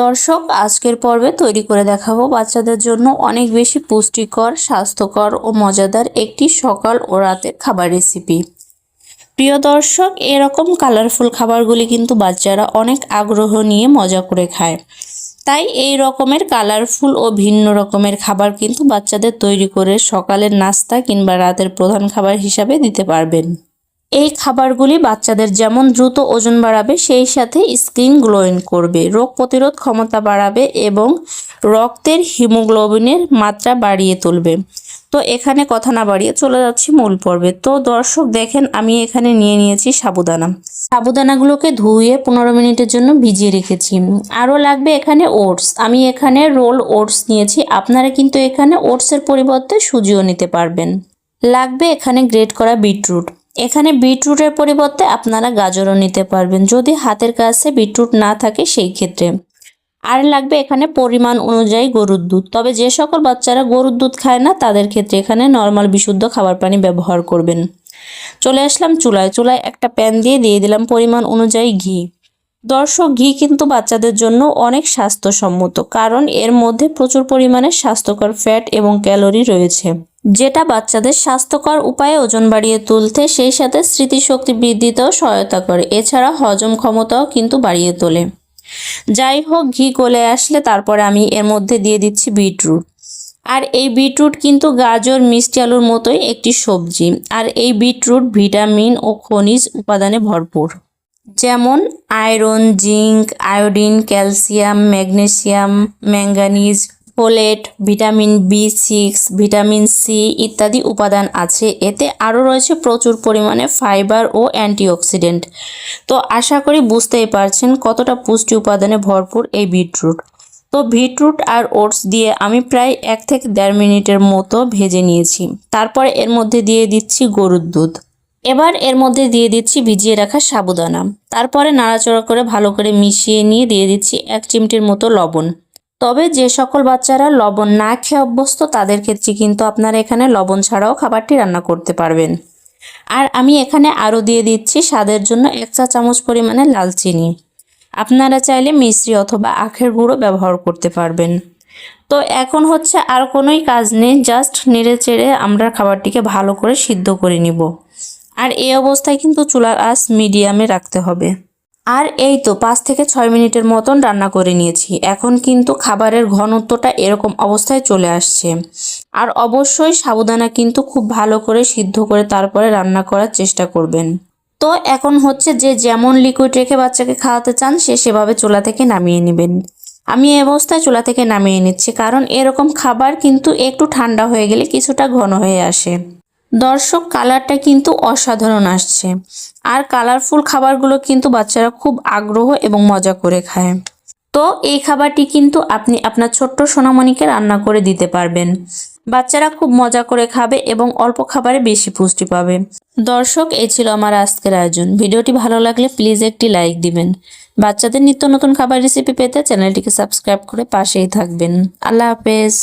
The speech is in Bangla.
দর্শক, আজকের পর্বে তৈরি করে দেখাবো বাচ্চাদের জন্য অনেক বেশি পুষ্টিকর, স্বাস্থ্যকর ও মজাদার একটি সকাল ও রাতের খাবার রেসিপি। প্রিয় দর্শক, এরকম কালারফুল খাবারগুলি কিন্তু বাচ্চারা অনেক আগ্রহ নিয়ে মজা করে খায়। তাই এই রকমের কালারফুল ও ভিন্ন রকমের খাবার কিন্তু বাচ্চাদের তৈরি করে সকালের নাস্তা কিংবা রাতের প্রধান খাবার হিসাবে দিতে পারবেন। এই খাবারগুলি বাচ্চাদের যেমন দ্রুত ওজন বাড়াবে, সেই সাথে স্কিন গ্লোয়িং করবে, রোগ প্রতিরোধ ক্ষমতা বাড়াবে এবং রক্তের হিমোগ্লোবিনের মাত্রা বাড়িয়ে তুলবে। তো এখানে কথা না বাড়িয়ে চলে যাচ্ছি মূল পর্বে। তো দর্শক দেখেন, আমি এখানে নিয়ে নিয়েছি সাবুদানা। সাবুদানাগুলোকে ধুয়ে 15 মিনিটের জন্য ভিজিয়ে রেখেছি। আরও লাগবে এখানে ওটস। আমি এখানে রোল ওটস নিয়েছি, আপনারা কিন্তু এখানে ওটসের পরিবর্তে সুজিও নিতে পারবেন। লাগবে এখানে গ্রেট করা বিটরুট। এখানে বিটরুটের পরিবর্তে আপনারা গাজরও নিতে পারবেন যদি হাতের কাছে বিটরুট না থাকে সেই ক্ষেত্রে। আর লাগবে এখানে পরিমাণ অনুযায়ী গরুর দুধ। তবে যে সকল বাচ্চারা গরুর দুধ খায় না তাদের ক্ষেত্রে এখানে নর্মাল বিশুদ্ধ খাবার পানি ব্যবহার করবেন। চলে আসলাম চুলায় একটা প্যান দিয়ে দিলাম পরিমাণ অনুযায়ী ঘি। দর্শক, ঘি কিন্তু বাচ্চাদের জন্য অনেক স্বাস্থ্যসম্মত, কারণ এর মধ্যে প্রচুর পরিমাণে স্বাস্থ্যকর ফ্যাট এবং ক্যালোরি রয়েছে, যেটা বাচ্চাদের স্বাস্থ্যকর উপায়ে ওজন বাড়িয়ে তুলতে, সেই সাথে স্মৃতিশক্তি বৃদ্ধিতেও সহায়তা করে। এছাড়া হজম ক্ষমতাও কিন্তু বাড়িয়ে তোলে। যাই হোক, ঘি গলে আসলে তারপরে আমি এর মধ্যে দিয়ে দিচ্ছি বিটরুট। আর এই বিটরুট কিন্তু গাজর, মিষ্টি আলুর মতোই একটি সবজি। আর এই বিটরুট ভিটামিন ও খনিজ উপাদানে ভরপুর, যেমন iron, zinc, iodine, calcium, magnesium, manganese, folate, vitamin বি6, ভিটামিন সি ইত্যাদি উপাদান আছে। এতে আরও রয়েছে প্রচুর পরিমাণে ফাইবার ও অ্যান্টিঅক্সিডেন্ট। তো আশা করি বুঝতেই পারছেন কতটা পুষ্টি উপাদানে ভরপুর এই বিটরুট। তো বিটরুট আর ওটস দিয়ে আমি প্রায় 1 থেকে 1.5 মিনিটের মতো ভেজে নিয়েছি। তারপরে এর মধ্যে দিয়ে দিচ্ছি গরুর দুধ। এবার এর মধ্যে দিয়ে দিচ্ছি ভিজিয়ে রাখা সাবুদানা। তারপরে নাড়াচাড়া করে ভালো করে মিশিয়ে নিয়ে দিয়ে দিচ্ছি 1 চিমটির মতো লবণ। তবে যে সকল বাচ্চারা লবণ না খেয়ে অভ্যস্ত তাদের ক্ষেত্রে কিন্তু আপনারা এখানে লবণ ছাড়াও খাবারটি রান্না করতে পারবেন। আর আমি এখানে আরও দিয়ে দিচ্ছি স্বাদের জন্য 1 চা চামচ পরিমাণে লাল চিনি। আপনারা চাইলে মিশ্রি অথবা আখের গুঁড়ো ব্যবহার করতে পারবেন। তো এখন হচ্ছে আর কোনোই কাজ নেই, জাস্ট নেড়ে চেড়ে আমরা খাবারটিকে ভালো করে সিদ্ধ করে নিব। আর এই অবস্থায় কিন্তু চুলার আঁচ মিডিয়ামে রাখতে হবে। আর এই তো 5 থেকে 6 মিনিটের মতন রান্না করে নিয়েছি। এখন কিন্তু খাবারের ঘনত্বটা এরকম অবস্থায় চলে আসছে। আর অবশ্যই সাবুদানা কিন্তু খুব ভালো করে সিদ্ধ করে তারপরে রান্না করার চেষ্টা করবেন। তো এখন হচ্ছে যে যেমন লিকুইড রেখে বাচ্চাকে খাওয়াতে চান সে সেভাবে চুলা থেকে নামিয়ে নেবেন। আমি এই অবস্থায় চুলা থেকে নামিয়ে নিচ্ছি, কারণ এরকম খাবার কিন্তু একটু ঠান্ডা হয়ে গেলে কিছুটা ঘন হয়ে আসে। দর্শক, কালারটা কিন্তু অসাধারণ আসছে। আর কালারফুল খাবারগুলো কিন্তু বাচ্চারা খুব আগ্রহ এবং মজা করে খায়। তো এই খাবারটি কিন্তু আপনি আপনার ছোট্ট সোনামণিকে রান্না করে দিতে পারবেন। বাচ্চারা খুব মজা করে খাবে এবং অল্প খাবারে বেশি পুষ্টি পাবে। দর্শক, এই ছিল আমার আজকের আয়োজন। ভিডিওটি ভালো লাগলে প্লিজ একটি লাইক দিবেন। বাচ্চাদের নিত্য নতুন খাবার রেসিপি পেতে চ্যানেলটিকে সাবস্ক্রাইব করে পাশেই থাকবেন। আল্লাহ হাফেজ।